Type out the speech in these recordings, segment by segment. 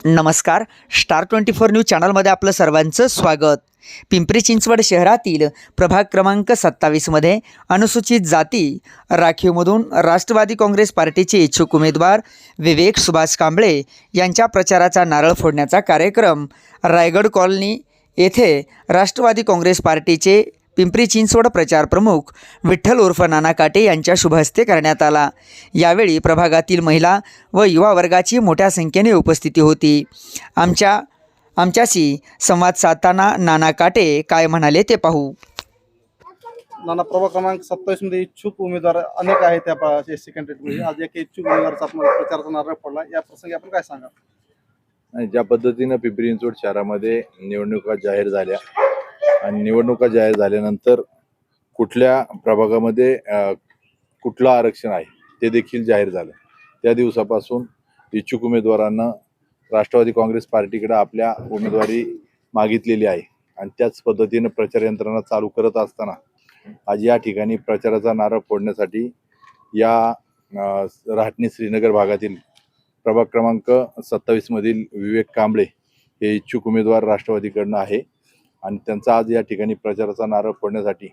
नमस्कार. Star 24 news चॅनलमध्ये आपलं सर्वांचं स्वागत. पिंपरी चिंचवड शहरातील प्रभाग क्रमांक 27मध्ये अनुसूचित जाती राखीवमधून राष्ट्रवादी काँग्रेस पार्टीचे इच्छुक उमेदवार विवेक सुभाष कांबळे यांच्या प्रचाराचा नारळ फोडण्याचा कार्यक्रम रायगड कॉलनी येथे राष्ट्रवादी काँग्रेस पार्टीचे पिंपरी चिंचवड प्रचार प्रमुख विठ्ठल उर्फ नाना काटे यांच्या शुभ हस्ते करण्यात आला. यावेळी प्रभागातील महिला व युवा वर्गाची मोठ्या संख्येने उपस्थिती होती. आमच्याशी संवाद साधताना नाना काटे काय म्हणाले ते पाहू. नाना, प्रभाग क्रमांक 27 मध्ये इच्छुक उमेदवार अनेक आहेत. त्या एससी कॅन्डिडेटमध्ये आज एक इच्छुक उमेदवाराचा आपण प्रचाराचा नारळ फोडला. या प्रसंगी आपण काय सांगा? ज्या पद्धतीनं पिंपरी चिंचवड शहरामध्ये निवडणुका जाहीर झाल्या आणि निवडणुका जाहीर झाल्यानंतर कुठल्या प्रभागामध्ये कुठलं आरक्षण आहे ते देखील जाहीर झालं. त्या दिवसापासून इच्छुक उमेदवारांना राष्ट्रवादी काँग्रेस पार्टीकडे आपल्या उमेदवारी मागितलेली आहे आणि त्याच पद्धतीनं प्रचार यंत्रणा चालू करत असताना आज या ठिकाणी प्रचाराचा नारळ फोडण्यासाठी या राहटणी श्रीनगर भागातील प्रभाग क्रमांक 27 मधील विवेक कांबळे हे इच्छुक उमेदवार राष्ट्रवादीकडनं आहे आणि त्यांचा आज या ठिकाणी प्रचाराचा नारळ फोडण्यासाठी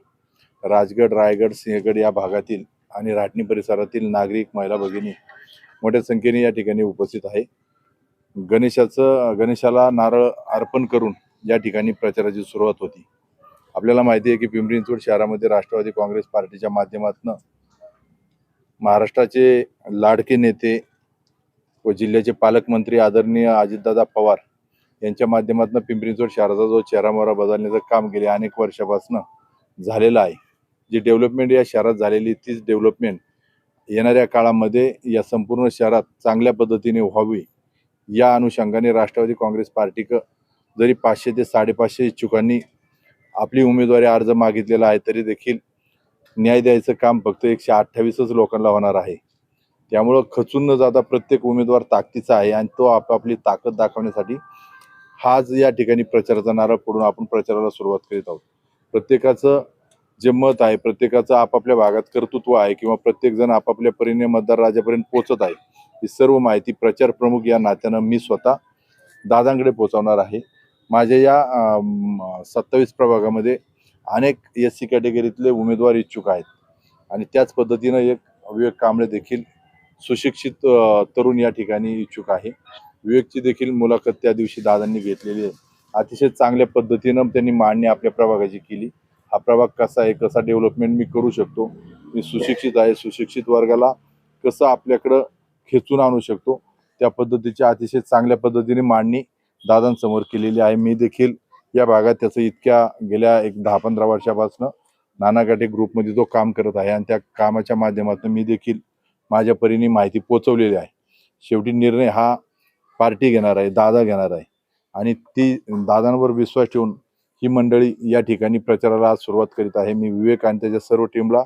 राजगड, रायगड, सिंहगड या भागातील आणि राहटणी परिसरातील नागरिक, महिला भगिनी मोठ्या संख्येने या ठिकाणी उपस्थित आहे. गणेशाला नारळ अर्पण करून या ठिकाणी प्रचाराची सुरुवात होती. आपल्याला माहिती आहे की पिंपरी चिंचवड शहरामध्ये राष्ट्रवादी काँग्रेस पार्टीच्या माध्यमातून महाराष्ट्राचे लाडके नेते व जिल्ह्याचे पालकमंत्री आदरणीय अजितदादा पवार यांच्या माध्यमातून पिंपरी चिंचवड शहराचा जो चेहरामोहरा बदलण्याचं काम गेल्या अनेक वर्षापासून झालेलं आहे. जी डेव्हलपमेंट या शहरात झालेली तीच डेव्हलपमेंट येणाऱ्या काळामध्ये या संपूर्ण शहरात चांगल्या पद्धतीने व्हावी या अनुषंगाने राष्ट्रवादी काँग्रेस पार्टीक जरी 500 ते 550 इच्छुकांनी आपली उमेदवारी अर्ज मागितलेला आहे तरी देखील न्याय द्यायचं काम फक्त 128च लोकांना होणार आहे. त्यामुळं खचून न जाता प्रत्येक उमेदवार ताकदीचा आहे आणि तो आपापली ताकद दाखवण्यासाठी हाच या ठिकाणी प्रचाराचा नारळ फोडून आपण प्रचाराला सुरुवात करीत आहोत. प्रत्येकाचं जे मत आहे, प्रत्येकाचं आपापल्या भागात कर्तृत्व आहे किंवा प्रत्येक जण आपापल्या परीने मतदार राजापर्यंत पोहोचत आहे. ही सर्व माहिती प्रचार प्रमुख या नात्यानं मी स्वतः दादांकडे पोहोचवणार आहे. माझ्या या 27 प्रभागामध्ये अनेक एससी कॅटेगरीतले उमेदवार इच्छुक आहेत आणि त्याच पद्धतीनं एक विवेक कांबळे देखील सुशिक्षित तरुण या ठिकाणी इच्छुक आहे. विवेकची देखील मुलाखत त्या दिवशी दादांनी घेतलेली आहे. अतिशय चांगल्या पद्धतीनं त्यांनी मांडणी आपल्या प्रभागाची केली. हा प्रभाग कसा आहे, कसा डेव्हलपमेंट मी करू शकतो, मी सुशिक्षित आहे, सुशिक्षित वर्गाला कसं आपल्याकडं खेचून आणू शकतो, त्या पद्धतीची अतिशय चांगल्या पद्धतीने मांडणी दादांसमोर केलेली आहे. मी देखील या भागात त्याचं गेल्या 10-15 वर्षापासून नाना काटे ग्रुपमध्ये तो काम करत आहे आणि त्या कामाच्या माध्यमातून मी देखील माझ्या परीने माहिती पोचवलेली आहे. शेवटी निर्णय हा पार्टी घेणार आहे, दादा घेणार आहे आणि ती दादांवर विश्वास ठेवून ही मंडळी या ठिकाणी प्रचाराला आज सुरुवात करीत आहे. मी विवेक आणि त्याच्या सर्व टीमला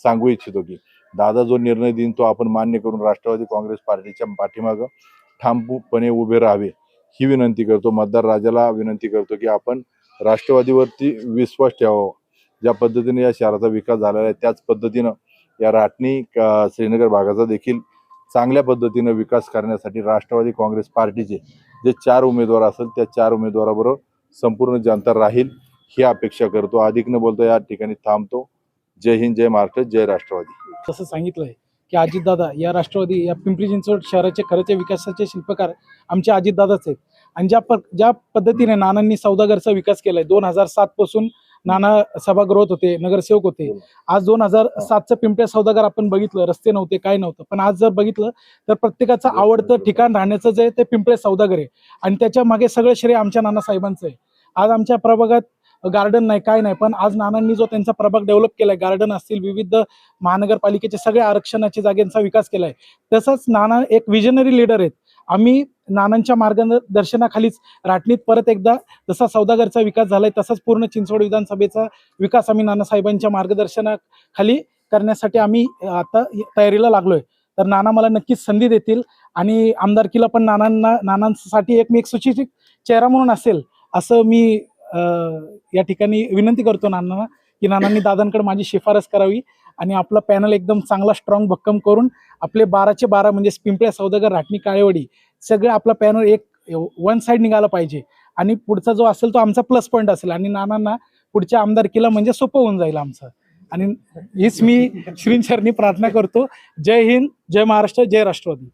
सांगू इच्छितो की दादा जो निर्णय देईन तो आपण मान्य करून राष्ट्रवादी काँग्रेस पार्टीच्या पाठीमागं ठामपणे उभे राहावे ही विनंती करतो. मतदार राजाला विनंती करतो की आपण राष्ट्रवादीवरती विश्वास ठेवावा. ज्या पद्धतीने या शहराचा विकास झालेला आहे त्याच पद्धतीनं या राहटणी श्रीनगर भागाचा देखील चांगल्या पद्धतीनं विकास करण्यासाठी राष्ट्रवादी काँग्रेस पार्टीचे जे 4 उमेदवार असेल त्या 4 उमेदवाराबरोबर संपूर्ण जनता राहील ही अपेक्षा करतो. अधिक न बोलता या ठिकाणी थांबतो. जय हिंद, जय महाराष्ट्र, जय राष्ट्रवादी. तसं सांगितलंय की अजितदादा या राष्ट्रवादी या पिंपरी चिंचवड शहराचे खरंच विकासाचे शिल्पकार आमचे अजितदादाच आहेत. आणि ज्या पद्धतीने नानांनी सौदागरचा विकास केलाय, 2007 पासून नाना सभागृहात होते, नगरसेवक होते. आज 2007चं पिंपऱ्या सौदागर आपण बघितलं, रस्ते नव्हते, काय नव्हतं, पण आज जर बघितलं तर प्रत्येकाचं आवडतं ठिकाण राहण्याचं जे ते पिंपऱ्या सौदागर आहे आणि त्याच्या मागे सगळं श्रेय आमच्या नाना साहेबांचं आहे. आज आमच्या प्रभागात गार्डन नाही, काय नाही, पण आज नानांनी जो त्यांचा प्रभाग डेव्हलप केलाय, गार्डन असतील, विविध महानगरपालिकेचे सगळे आरक्षणाच्या जागेचा विकास केलाय. तसंच नाना एक विजनरी लीडर आहेत. आम्ही नानांच्या मार्गदर्शनाखालीच राहटणीत परत एकदा जसा सौदागरचा विकास झालाय तसाच पूर्ण चिंचवड विधानसभेचा विकास आम्ही नानासाहेबांच्या मार्गदर्शनाखाली करण्यासाठी आम्ही आता तयारीला लागलोय. तर नाना मला नक्कीच संधी देतील आणि आमदारकीला पण नानांसाठी मी एक सुशिक्षित चेहरा म्हणून असेल असं मी या ठिकाणी विनंती करतो नानांना की नानांनी दादांकडे माझी शिफारस करावी आणि आपला पॅनल एकदम चांगला स्ट्रॉंग भक्कम करून आपले 12चे 12 म्हणजे पिंपळ्या, सौदागर, राहटणी, काळेवाडी सगळे आपला पॅनल वन साईड निघाला पाहिजे आणि पुढचा जो असेल तो आमचा प्लस पॉईंट असेल आणि नानांना पुढच्या आमदारकीला म्हणजे सोपं होऊन जाईल आमचं. आणि हीच मी श्रींचरणी प्रार्थना करतो. जय हिंद, जय महाराष्ट्र, जय राष्ट्रवादी.